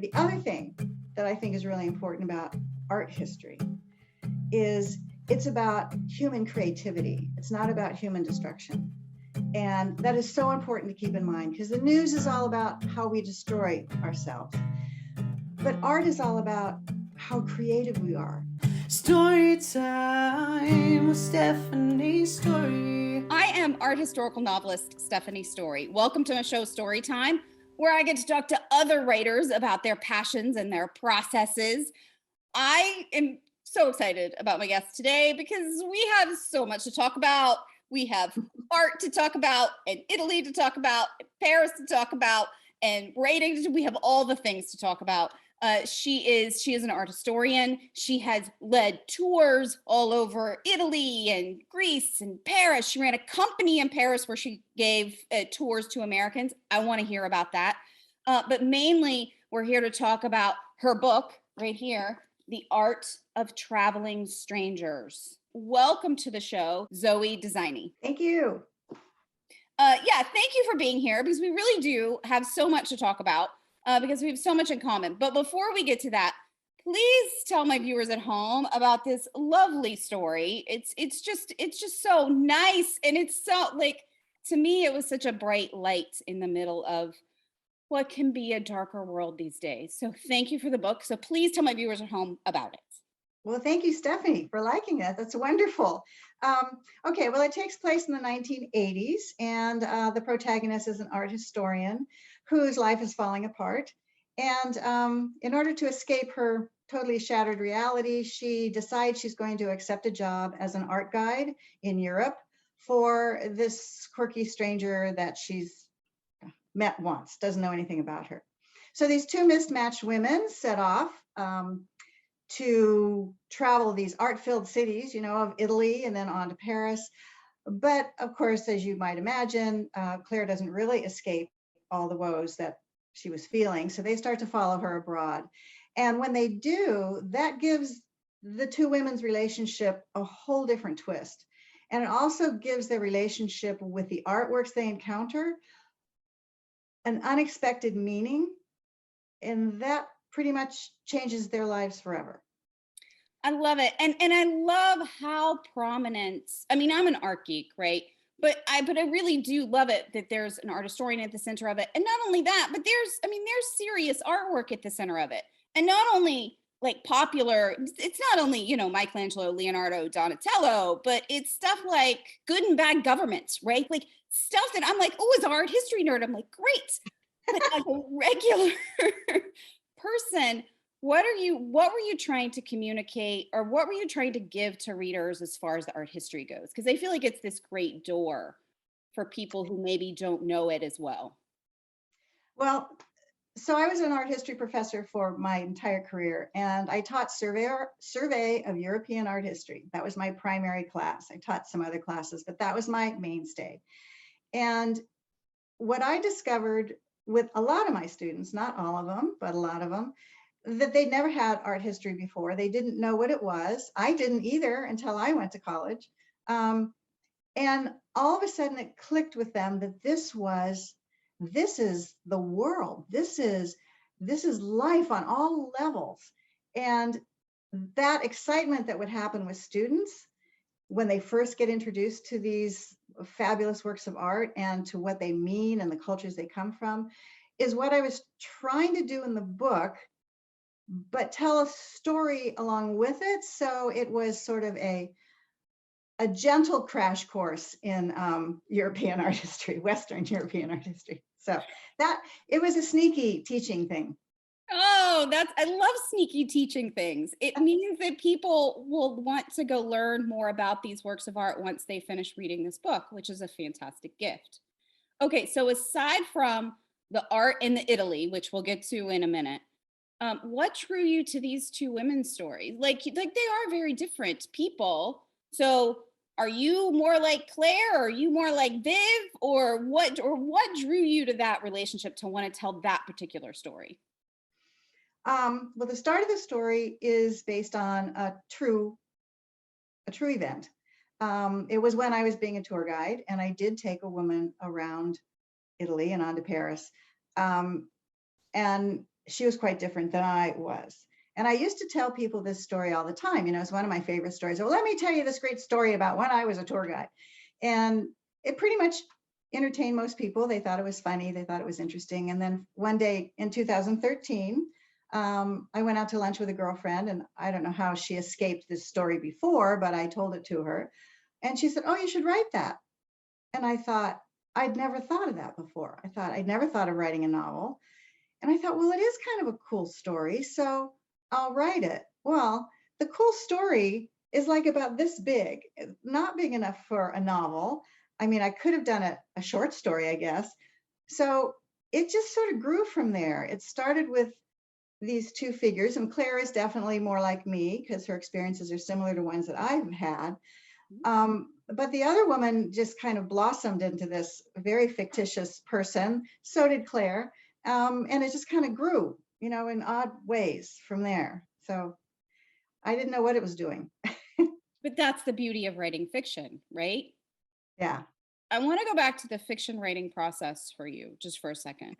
The other thing that I think is really important about art history is it's about human creativity. It's not about human destruction. And that is so important to keep in mind, because the news is all about how we destroy ourselves. But art is all about how creative we are. Story time with Stephanie Storey. I am art historical novelist Stephanie Storey. Welcome to my show, Story Time, where I get to talk to other writers about their passions and their processes. I am so excited about my guest today because we have so much to talk about. We have art to talk about, and Italy to talk about, and Paris to talk about, and writing. We have all the things to talk about. She is an art historian. She has led tours all over Italy and Greece and Paris. She ran a company in Paris where she gave tours to Americans. I want to hear about that. But mainly, we're here to talk about her book right here, The Art of Traveling Strangers. Welcome to the show, Zoe Disigny. Thank you. Thank you for being here, because we really do have so much to talk about. Because we have so much in common. But before we get to that, please tell my viewers at home about this lovely story. It's just so nice, and it's so, like, to me, it was such a bright light in the middle of what can be a darker world these days. So thank you for the book. So please tell my viewers at home about it. Well, thank you, Stephanie, for liking it. That's wonderful. Okay, well, it takes place in the 1980s, and the protagonist is an art historian whose life is falling apart. And in order to escape her totally shattered reality, she decides she's going to accept a job as an art guide in Europe for this quirky stranger that she's met once, doesn't know anything about her. So these two mismatched women set off to travel these art-filled cities, of Italy, and then on to Paris. But of course, as you might imagine, Claire doesn't really escape all the woes that she was feeling. So they start to follow her abroad. And when they do, that gives the two women's relationship a whole different twist. And it also gives their relationship with the artworks they encounter an unexpected meaning. And that pretty much changes their lives forever. I love it. And I love how prominent, I mean, I'm an art geek, right? But I really do love it that there's an art historian at the center of it. And not only that, but there's serious artwork at the center of it. And not only like popular, it's not only, Michelangelo, Leonardo, Donatello, but it's stuff like good and bad governments, right? Like stuff that I'm like, oh, as an art history nerd, I'm like, great. But as a regular person, what were you trying to communicate, or what were you trying to give to readers as far as the art history goes? Because I feel like it's this great door for people who maybe don't know it as well. Well, so I was an art history professor for my entire career, and I taught survey of European art history. That was my primary class. I taught some other classes, but that was my mainstay. And what I discovered with a lot of my students, not all of them, but a lot of them, that they'd never had art history before. They didn't know what it was. I didn't either until I went to college. And all of a sudden it clicked with them that this is the world. This is life on all levels. And that excitement that would happen with students when they first get introduced to these fabulous works of art and to what they mean and the cultures they come from is what I was trying to do in the book, but tell a story along with it. So it was sort of a gentle crash course in European art history, Western European art history. So that it was a sneaky teaching thing. Oh, I love sneaky teaching things. It means that people will want to go learn more about these works of art once they finish reading this book, which is a fantastic gift. Okay, so aside from the art in the Italy, which we'll get to in a minute, what drew you to these two women's stories? Like they are very different people. So are you more like Claire, or are you more like Viv, or what drew you to that relationship to want to tell that particular story? Well, the start of the story is based on a true event. It was when I was being a tour guide, and I did take a woman around Italy and on to Paris. And she was quite different than I was. And I used to tell people this story all the time. You know, it's one of my favorite stories. Well, let me tell you this great story about when I was a tour guide. And it pretty much entertained most people. They thought it was funny. They thought it was interesting. And then one day in 2013, I went out to lunch with a girlfriend, and I don't know how she escaped this story before, but I told it to her. And she said, "Oh, you should write that." And I thought, I'd never thought of that before. I thought I'd never thought of writing a novel. And I thought, well, it is kind of a cool story, so I'll write it. Well, the cool story is like about this big, not big enough for a novel. I mean, I could have done a short story, I guess. So it just sort of grew from there. It started with these two figures, and Claire is definitely more like me because her experiences are similar to ones that I've had. But the other woman just kind of blossomed into this very fictitious person. So did Claire. And it just kind of grew, you know, in odd ways from there. So I didn't know what it was doing. But that's the beauty of writing fiction, right? Yeah. I want to go back to the fiction writing process for you just for a second,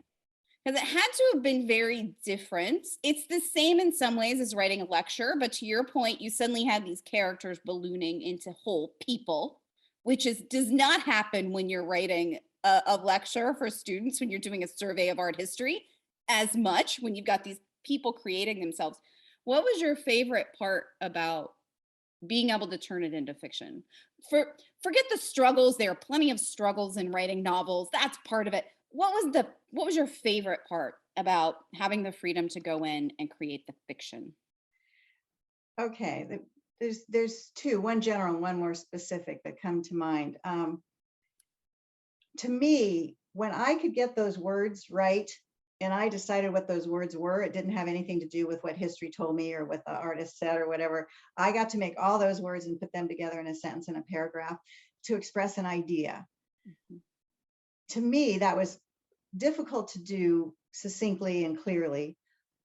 because it had to have been very different. It's the same in some ways as writing a lecture, but to your point, you suddenly had these characters ballooning into whole people, which does not happen when you're writing a lecture for students, when you're doing a survey of art history as much, when you've got these people creating themselves. What was your favorite part about being able to turn it into fiction? Forget the struggles. There are plenty of struggles in writing novels. That's part of it. What was your favorite part about having the freedom to go in and create the fiction? Okay. There's two, one general and one more specific that come to mind. To me, when I could get those words right, and I decided what those words were, it didn't have anything to do with what history told me or what the artist said or whatever. I got to make all those words and put them together in a sentence, in a paragraph, to express an idea. Mm-hmm. To me, that was difficult to do succinctly and clearly,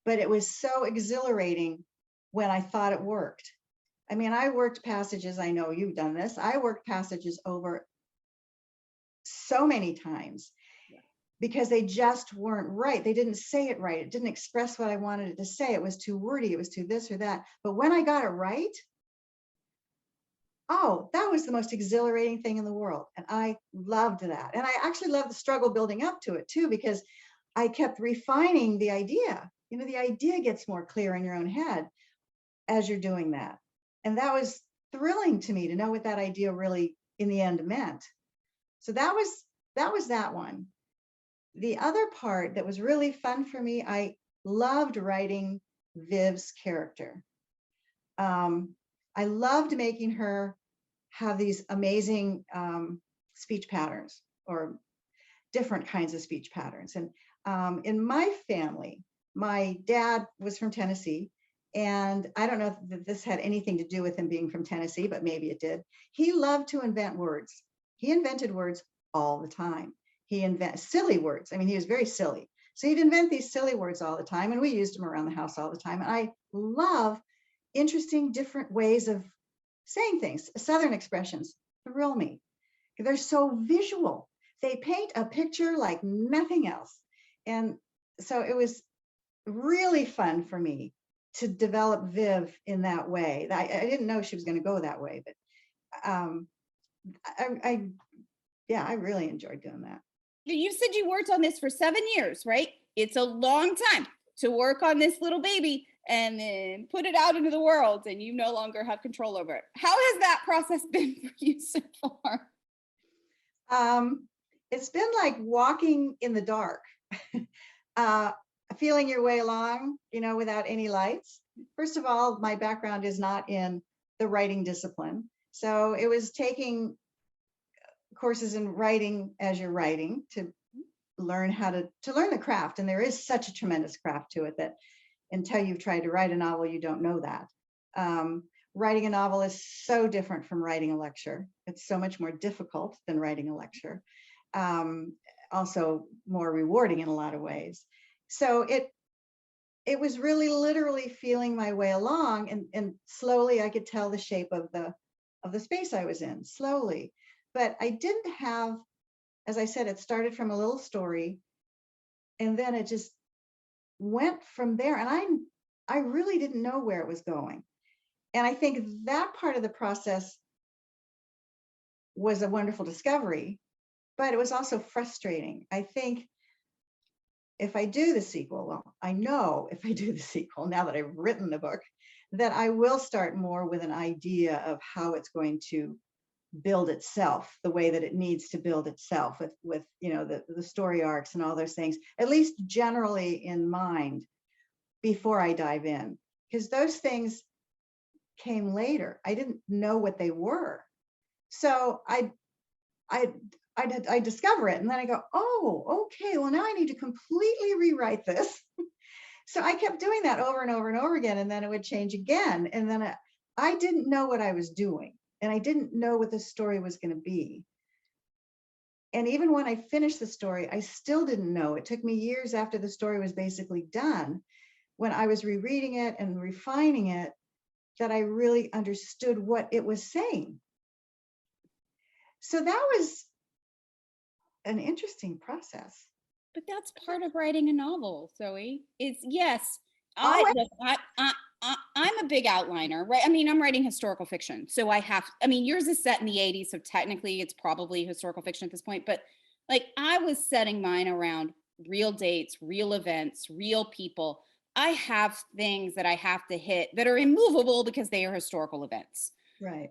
but it was so exhilarating when I thought it worked. I mean, I worked passages, I know you've done this, I worked passages over so many times because they just weren't right. They didn't say it right. It didn't express what I wanted it to say. It was too wordy. It was too this or that. But when I got it right, oh, that was the most exhilarating thing in the world. And I loved that. And I actually loved the struggle building up to it too, because I kept refining the idea. You know, the idea gets more clear in your own head as you're doing that. And that was thrilling to me to know what that idea really in the end meant. So that was that one. The other part that was really fun for me, I loved writing Viv's character. I loved making her have these amazing speech patterns or different kinds of speech patterns. And in my family, my dad was from Tennessee. And I don't know if this had anything to do with him being from Tennessee, but maybe it did. He loved to invent words. He invented words all the time. He invented silly words. I mean, he was very silly. So he'd invent these silly words all the time, and we used them around the house all the time. And I love interesting, different ways of saying things. Southern expressions thrill me. They're so visual. They paint a picture like nothing else. And so it was really fun for me to develop Viv in that way. I didn't know she was going to go that way, but I really enjoyed doing that. You said you worked on this for 7 years, right? It's a long time to work on this little baby and then put it out into the world, and you no longer have control over it. How has that process been for you so far? It's been like walking in the dark, feeling your way along, you know, without any lights. First of all, my background is not in the writing discipline. So it was taking courses in writing as you're writing to learn how to learn the craft. And there is such a tremendous craft to it that until you've tried to write a novel, you don't know that. Writing a novel is so different from writing a lecture. It's so much more difficult than writing a lecture. Also more rewarding in a lot of ways. So it was really literally feeling my way along, and slowly I could tell the shape of the space I was in, slowly. But I didn't have, as I said, it started from a little story, and then it just went from there, and I really didn't know where it was going. And I think that part of the process was a wonderful discovery, but it was also frustrating. I think if I do the sequel, well, I know if I do the sequel, now that I've written the book, that I will start more with an idea of how it's going to build itself the way that it needs to build itself, with the story arcs and all those things, at least generally in mind before I dive in, because those things came later. I didn't know what they were. So I discover it, and then I go, oh, okay, well, now I need to completely rewrite this. So I kept doing that over and over and over again, and then it would change again. And then I didn't know what I was doing, and I didn't know what the story was going to be. And even when I finished the story, I still didn't know. It took me years after the story was basically done, when I was rereading it and refining it, that I really understood what it was saying. So that was an interesting process. But that's part of writing a novel, Zoe. Is yes, Oh, I'm a big outliner, right? I mean, I'm writing historical fiction, so I mean, yours is set in the 80s, so technically it's probably historical fiction at this point, but like I was setting mine around real dates, real events, real people. I have things that I have to hit that are immovable because they are historical events. right.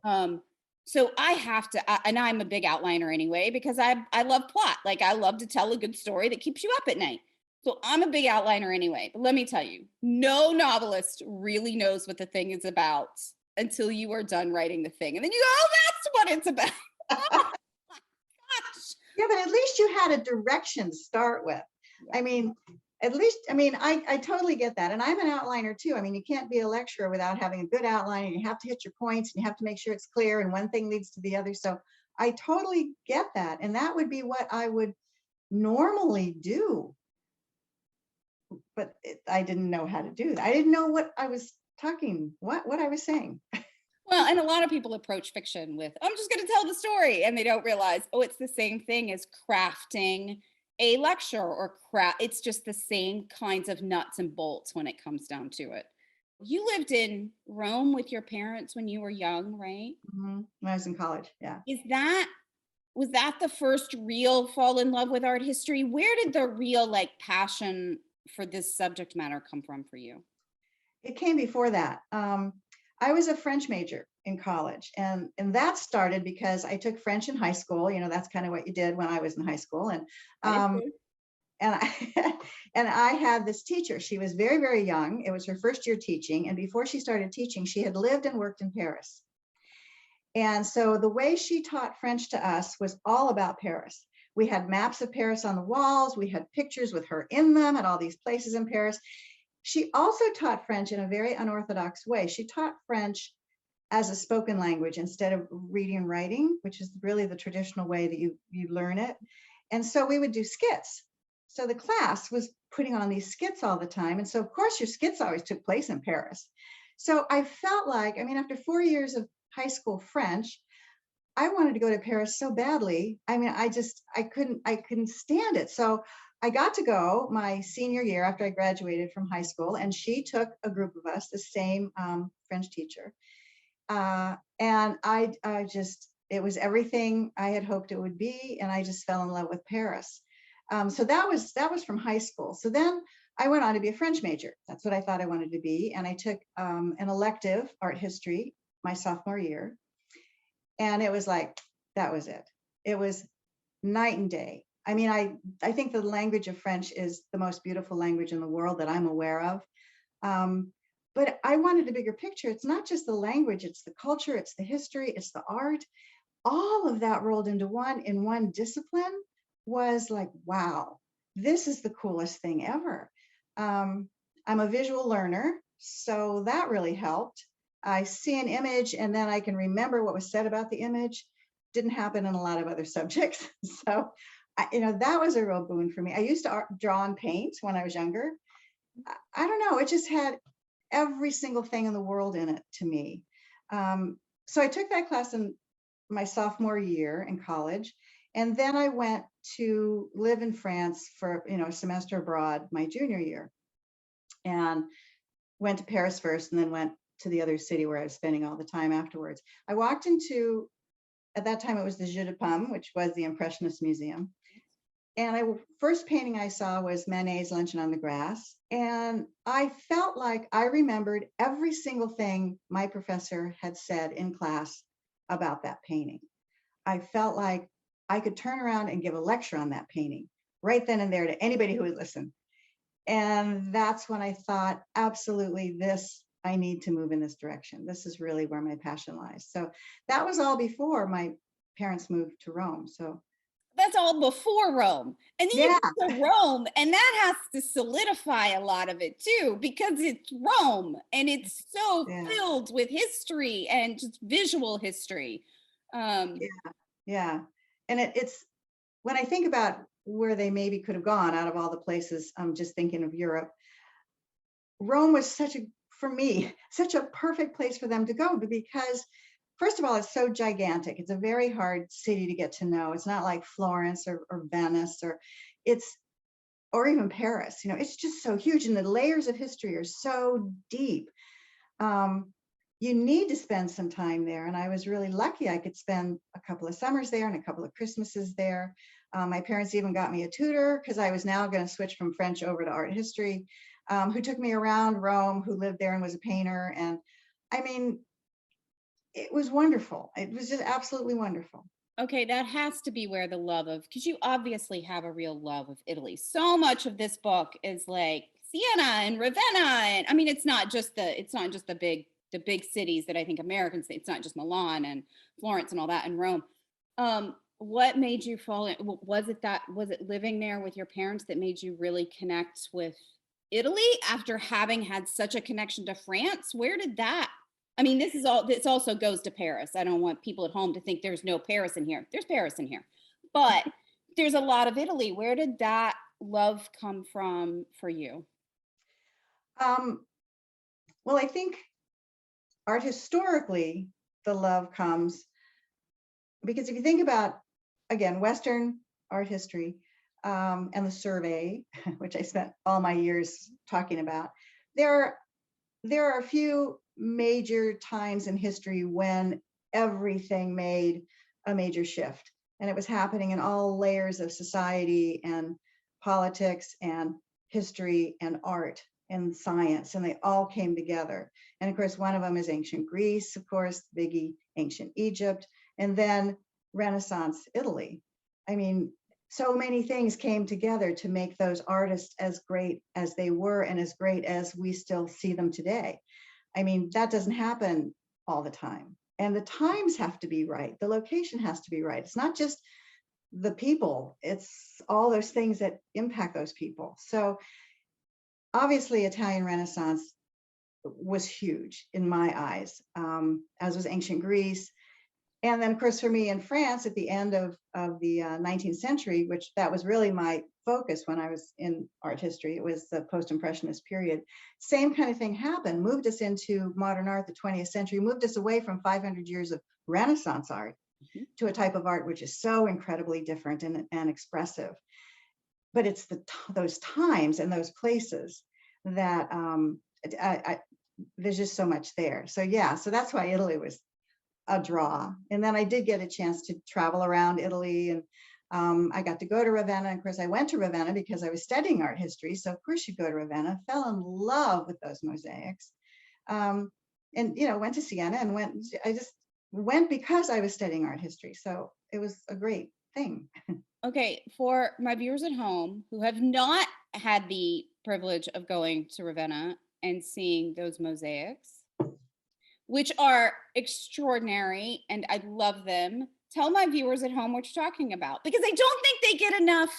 So I have to, and I'm a big outliner anyway, because I love plot. Like I love to tell a good story that keeps you up at night. So I'm a big outliner anyway. But let me tell you, no novelist really knows what the thing is about until you are done writing the thing. And then you go, oh, that's what it's about. Oh, gosh. Yeah, but at least you had a direction to start with. Yeah. I mean, at least, I mean, I totally get that. And I'm an outliner too. I mean, you can't be a lecturer without having a good outline, and you have to hit your points, and you have to make sure it's clear, and one thing leads to the other. So I totally get that. And that would be what I would normally do. But I didn't know how to do that. I didn't know what I was what I was saying. Well, and a lot of people approach fiction with, I'm just going to tell the story. And they don't realize, oh, it's the same thing as crafting a lecture or craft. It's just the same kinds of nuts and bolts when it comes down to it. You lived in Rome with your parents when you were young, right? When I was in college, yeah. Was that the first real fall in love with art history? Where did the real like passion for this subject matter come from for you? It came before that. I was a French major in college, and that started because I took French in high school. You know, that's kind of what you did when I was in high school. And I and I had this teacher. She was very, very young. It was her first year teaching, and before she started teaching, she had lived and worked in Paris. And so the way she taught French to us was all about Paris. We had maps of Paris on the walls. We had pictures with her in them at all these places in Paris. She also taught French in a very unorthodox way. She taught French as a spoken language instead of reading and writing, which is really the traditional way that you learn it. And so we would do skits. So the class was putting on these skits all the time. And so, of course, your skits always took place in Paris. So I felt like, I mean, after 4 years of high school French, I wanted to go to Paris so badly. I mean, I couldn't stand it. So I got to go my senior year after I graduated from high school, and she took a group of us, the same French teacher. And it was everything I had hoped it would be. And I just fell in love with Paris. So that was from high school. So then I went on to be a French major. That's what I thought I wanted to be. And I took an elective, art history, my sophomore year. And it was like, that was it. It was night and day. I mean, I think the language of French is the most beautiful language in the world that I'm aware of. But I wanted a bigger picture. It's not just the language, it's the culture, it's the history, it's the art. All of that rolled into one in one discipline was like, wow, this is the coolest thing ever. I'm a visual learner, so that really helped. I see an image and then I can remember what was said about the image. Didn't happen in a lot of other subjects. So, that was a real boon for me. I used to draw and paint when I was younger. I don't know, it just had every single thing in the world in it to me. So I took that class in my sophomore year in college. And then I went to live in France for, a semester abroad my junior year. and went to Paris first and then went to the other city where I was spending all the time afterwards. I walked into, at that time it was the Jeu de Paume, which was the Impressionist Museum. And first painting I saw was Manet's Luncheon on the Grass. And I felt like I remembered every single thing my professor had said in class about that painting. I felt like I could turn around and give a lecture on that painting right then and there to anybody who would listen. And that's when I thought, absolutely, I need to move in this direction. This is really where my passion lies. So that was all before my parents moved to Rome. So that's all before Rome. And then you go to Rome, and that has to solidify a lot of it too, because it's Rome and it's so filled with history and just visual history. Yeah. And it's, when I think about where they maybe could have gone out of all the places, I'm just thinking of Europe. Rome was for me, such a perfect place for them to go, because first of all, it's so gigantic. It's a very hard city to get to know. It's not like Florence or Venice or even Paris. You know, it's just so huge, and the layers of history are so deep. You need to spend some time there, and I was really lucky. I could spend a couple of summers there and a couple of Christmases there. My parents even got me a tutor, because I was now going to switch from French over to art history, who took me around Rome, who lived there and was a painter. And I mean, it was wonderful. It was just absolutely wonderful. Okay, that has to be where the love of, because you obviously have a real love of Italy. So much of this book is like Siena and Ravenna, and I mean, it's not just the big cities that I think Americans say. It's not just Milan and Florence and all that, and Rome. What made you fall in? Was it living there with your parents that made you really connect with Italy after having had such a connection to France? Where did that? I mean, this also goes to Paris. I don't want people at home to think there's no Paris in here. There's Paris in here, but there's a lot of Italy. Where did that love come from for you? Well, I think art historically, the love comes because if you think about, again, Western art history and the survey, which I spent all my years talking about, there are a few major times in history when everything made a major shift, and it was happening in all layers of society and politics and history and art and science, and they all came together. And of course, one of them is ancient Greece, of course, biggie, ancient Egypt, and then Renaissance Italy. I mean, so many things came together to make those artists as great as they were and as great as we still see them today. I mean, that doesn't happen all the time. And the times have to be right. The location has to be right. It's not just the people, it's all those things that impact those people. So obviously, Italian Renaissance was huge in my eyes, as was ancient Greece. And then, of course, for me in France at the end of the 19th century, which that was really my focus when I was in art history, it was the post-impressionist period. Same kind of thing happened, moved us into modern art, the 20th century, moved us away from 500 years of Renaissance art to a type of art which is so incredibly different and expressive. But it's those times and those places that there's just so much there. So yeah, so that's why Italy was a draw. And then I did get a chance to travel around Italy, and I got to go to Ravenna. Of course, I went to Ravenna because I was studying art history. So of course you go to Ravenna, fell in love with those mosaics. And, you know, went to Siena and I just went because I was studying art history. So it was a great thing. Okay, for my viewers at home who have not had the privilege of going to Ravenna and seeing those mosaics, which are extraordinary, and I love them. Tell my viewers at home what you're talking about, because I don't think they get enough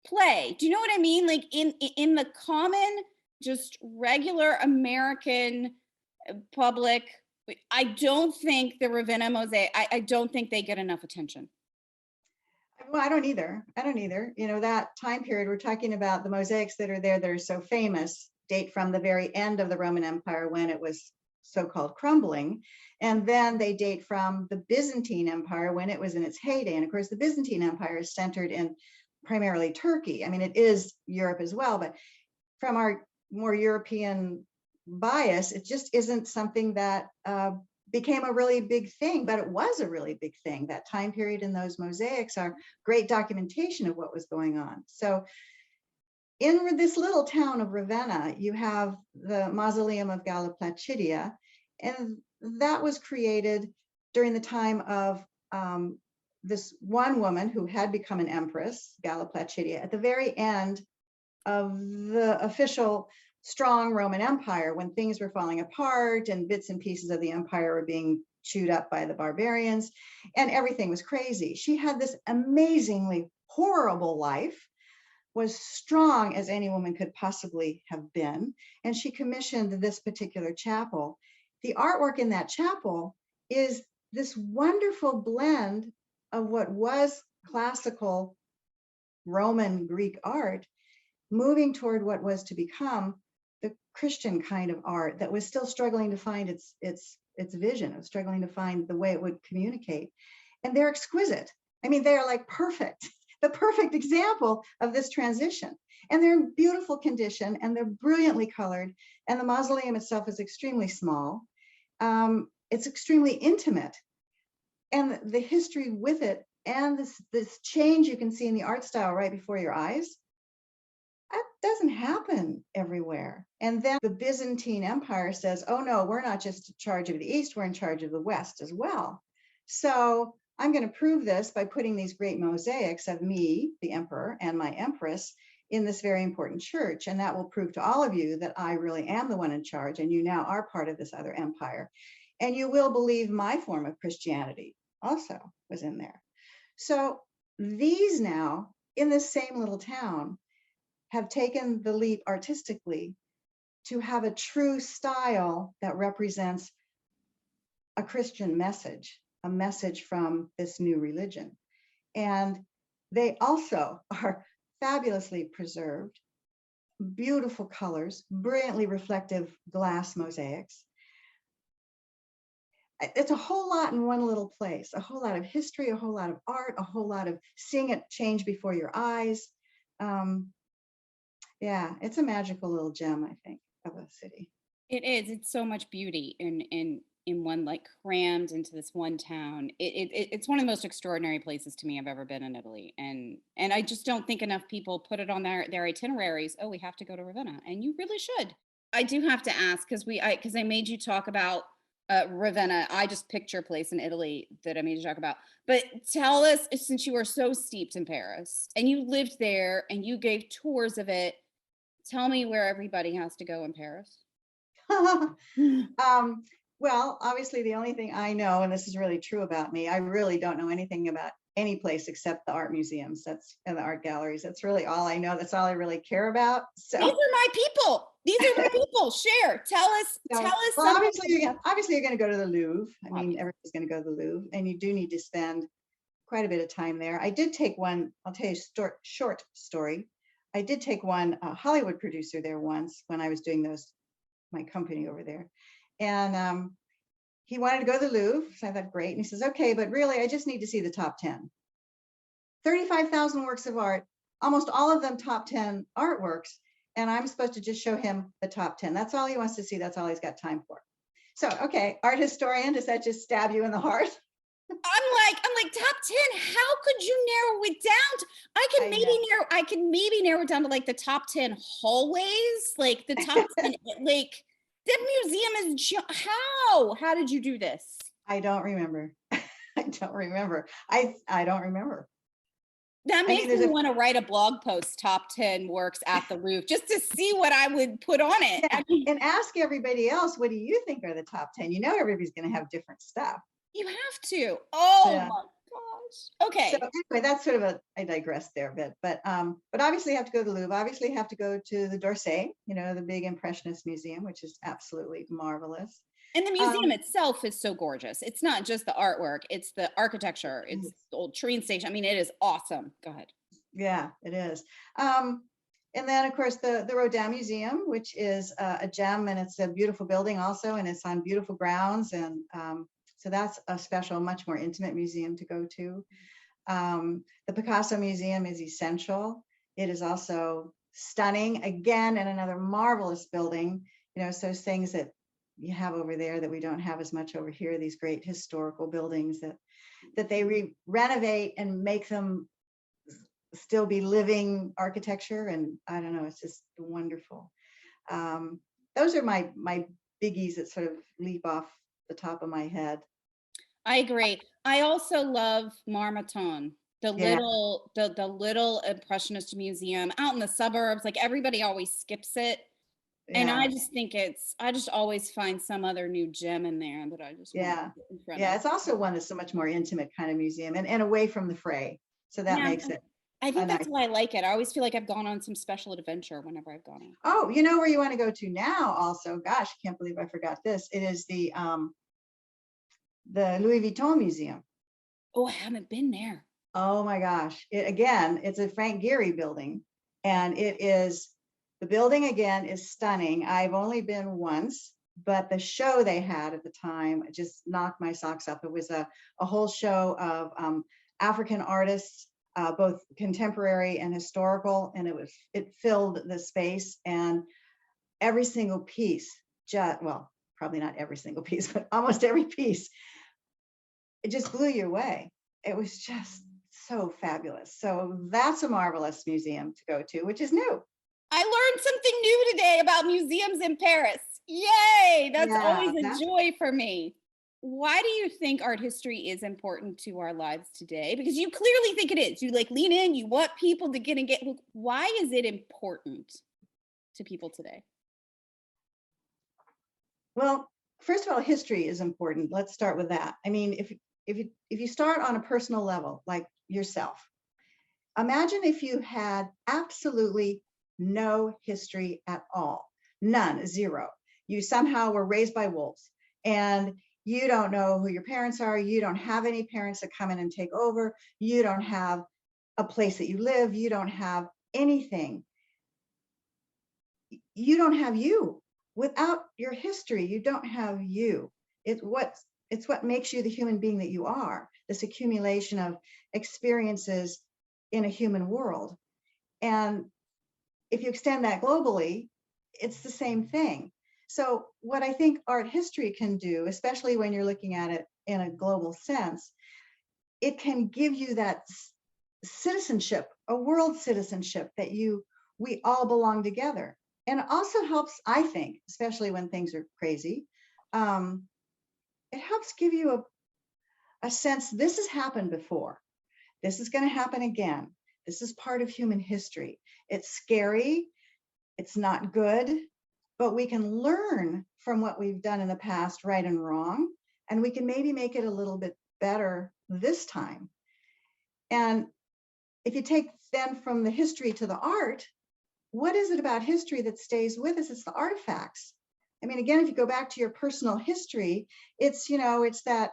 play. Do you know what I mean? Like in the common, just regular American public, I don't think the Ravenna mosaic, I don't think they get enough attention. Well, I don't either. You know, that time period we're talking about, the mosaics that are there that are so famous date from the very end of the Roman Empire when it was so-called crumbling. And then they date from the Byzantine Empire when it was in its heyday. And of course, the Byzantine Empire is centered in primarily Turkey. I mean, it is Europe as well, but from our more European bias. It just isn't something that became a really big thing, but it was a really big thing. That time period and those mosaics are great documentation of what was going on. So in this little town of Ravenna, you have the Mausoleum of Galla Placidia, and that was created during the time of this one woman who had become an empress, Galla Placidia, at the very end of the official strong Roman Empire, when things were falling apart and bits and pieces of the empire were being chewed up by the barbarians and everything was crazy. She had this amazingly horrible life, was strong as any woman could possibly have been, and she commissioned this particular chapel. The artwork in that chapel is this wonderful blend of what was classical Roman Greek art, moving toward what was to become the Christian kind of art that was still struggling to find its vision, of struggling to find the way it would communicate. And they're exquisite. I mean, they are like perfect, the perfect example of this transition. And they're in beautiful condition and they're brilliantly colored. And the mausoleum itself is extremely small. It's extremely intimate. And the history with it and this change you can see in the art style right before your eyes, that doesn't happen everywhere. And then the Byzantine Empire says, oh no, we're not just in charge of the East, we're in charge of the West as well. So I'm going to prove this by putting these great mosaics of me, the emperor, and my empress in this very important church. And that will prove to all of you that I really am the one in charge and you now are part of this other empire. And you will believe my form of Christianity also was in there. So these now, in this same little town, have taken the leap artistically to have a true style that represents a Christian message, a message from this new religion. And they also are fabulously preserved, beautiful colors, brilliantly reflective glass mosaics. It's a whole lot in one little place, a whole lot of history, a whole lot of art, a whole lot of seeing it change before your eyes. Yeah, it's a magical little gem, I think, of a city. It is. It's so much beauty in one, like crammed into this one town. It's one of the most extraordinary places to me I've ever been in Italy, and I just don't think enough people put it on their itineraries. Oh, we have to go to Ravenna, and you really should. I do have to ask because I made you talk about Ravenna. I just picked your place in Italy that I made you talk about. But tell us, since you are so steeped in Paris and you lived there and you gave tours of it, tell me where everybody has to go in Paris. Well, obviously the only thing I know, and this is really true about me, I really don't know anything about any place except the art museums and the art galleries. That's really all I know. That's all I really care about. So these are my people. These are my people. Share. Tell us. Well, obviously you're going to go to the Louvre. I mean, everybody's going to go to the Louvre, and you do need to spend quite a bit of time there. I did take one. I'll tell you a short story. I did take one Hollywood producer there once when I was doing my company over there. And he wanted to go to the Louvre. So I thought, great. And he says, okay, but really, I just need to see the top 10. 35,000 works of art, almost all of them top 10 artworks. And I'm supposed to just show him the top 10. That's all he wants to see. That's all he's got time for. So, okay, art historian, does that just stab you in the heart? I'm like top 10. How could you narrow it down? I can maybe narrow it down to like the top 10 hallways, like the top 10, like the museum is how did you do this? I don't remember. I don't remember. That makes me want to write a blog post, top 10 works at the Louvre, just to see what I would put on it. Yeah, and ask everybody else, what do you think are the top 10? You know, everybody's going to have different stuff. You have to. Oh yeah. My gosh. Okay. So anyway, that's sort of I digress there a bit, but obviously you have to go to the Louvre. Obviously you have to go to the d'Orsay, you know, the big Impressionist Museum, which is absolutely marvelous. And the museum itself is so gorgeous. It's not just the artwork, it's the architecture, it's the old train station. I mean, it is awesome. Go ahead. Yeah, it is. And then of course the Rodin Museum, which is a gem, and it's a beautiful building also, and it's on beautiful grounds. And so that's a special, much more intimate museum to go to. The Picasso Museum is essential. It is also stunning. Again, and another marvelous building. You know, so things that you have over there that we don't have as much over here, these great historical buildings that they renovate and make them still be living architecture. And I don't know, it's just wonderful. Those are my biggies that sort of leap off the top of my head. I agree. I also love Marmaton, the Yeah. little Impressionist museum out in the suburbs. Like everybody always skips it. And Yeah. I just think I just always find some other new gem in there that I just want Yeah. to get in front Yeah. of. It's also one that's a much more intimate kind of museum and away from the fray. So that Yeah, makes it I a think nice. that's why I like it. I always feel like I've gone on some special adventure whenever I've gone on. Oh, you know where you want to go to now also? Gosh, I can't believe I forgot this. It is the Louis Vuitton Museum. Oh, I haven't been there. Oh my gosh. It's a Frank Gehry building. And the building again is stunning. I've only been once, but the show they had at the time just knocked my socks off. It was a whole show of African artists, both contemporary and historical, and it filled the space, and every single piece, well, probably not every single piece, but almost every piece, it just blew you away. It was just so fabulous. So that's a marvelous museum to go to, which is new. I learned something new today about museums in Paris. Yay! That's always a joy for me. Why do you think art history is important to our lives today? Because you clearly think it is. You like lean in, you want people to get. Why is it important to people today? Well, first of all, history is important. Let's start with that. I mean, if you start on a personal level, like yourself, imagine if you had absolutely no history at all, none, zero. You somehow were raised by wolves, and you don't know who your parents are. You don't have any parents that come in and take over. You don't have a place that you live. You don't have anything. You don't have you. Without your history, you don't have you. It's what makes you the human being that you are, this accumulation of experiences in a human world. And if you extend that globally, it's the same thing. So what I think art history can do, especially when you're looking at it in a global sense, it can give you that citizenship, a world citizenship that we all belong together. And it also helps, I think, especially when things are crazy, it helps give you a sense this has happened before. This is going to happen again. This is part of human history. It's scary. It's not good, but we can learn from what we've done in the past, right and wrong, and we can maybe make it a little bit better this time. And if you take then from the history to the art, what is it about history that stays with us? It's the artifacts. I mean, again, if you go back to your personal history, it's that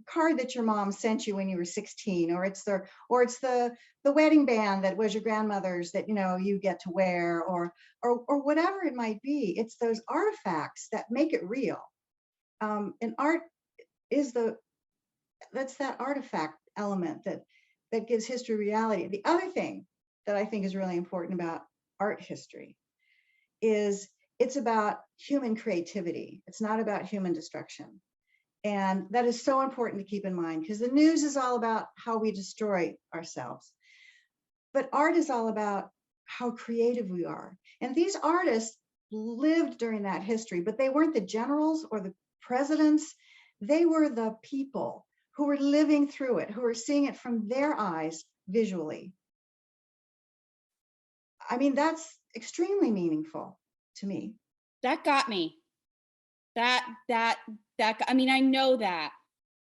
card that your mom sent you when you were 16, or it's the wedding band that was your grandmother's that you get to wear, or whatever it might be. It's those artifacts that make it real. And art is that's that artifact element that gives history reality. The other thing that I think is really important about art history is it's about human creativity. It's not about human destruction. And that is so important to keep in mind, because the news is all about how we destroy ourselves. But art is all about how creative we are. And these artists lived during that history, but they weren't the generals or the presidents. They were the people who were living through it, who were seeing it from their eyes visually. I mean, that's extremely meaningful to me. That got me. I mean, I know that,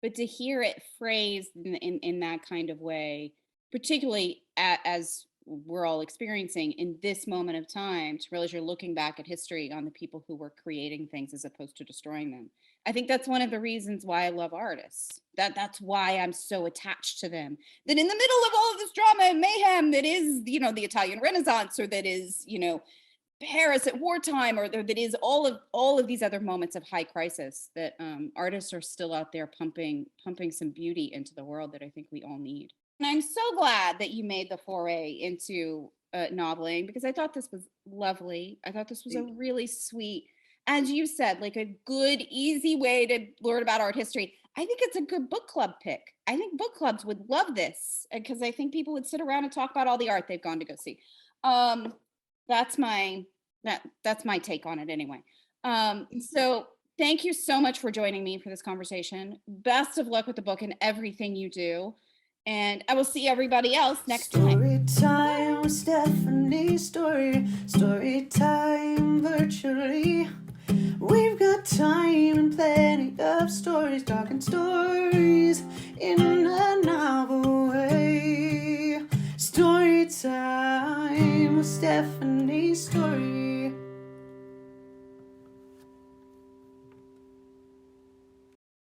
but to hear it phrased in that kind of way, particularly as we're all experiencing in this moment of time, to realize you're looking back at history on the people who were creating things as opposed to destroying them. I think that's one of the reasons why I love artists. That's why I'm so attached to them. That in the middle of all of this drama and mayhem that is, the Italian Renaissance, or that is, Paris at wartime, or that is all of these other moments of high crisis, that artists are still out there pumping some beauty into the world that I think we all need. And I'm so glad that you made the foray into noveling because I thought this was lovely. I thought this was a really sweet, as you said, like a good, easy way to learn about art history. I think it's a good book club pick. I think book clubs would love this because I think people would sit around and talk about all the art they've gone to go see. That's my take on it anyway. So thank you so much for joining me for this conversation. Best of luck with the book and everything you do. And I will see everybody else next time. Story time with Stephanie Storey. Story time virtually. We've got time and plenty of stories, talking stories in a novel way. Story time with Stephanie Storey.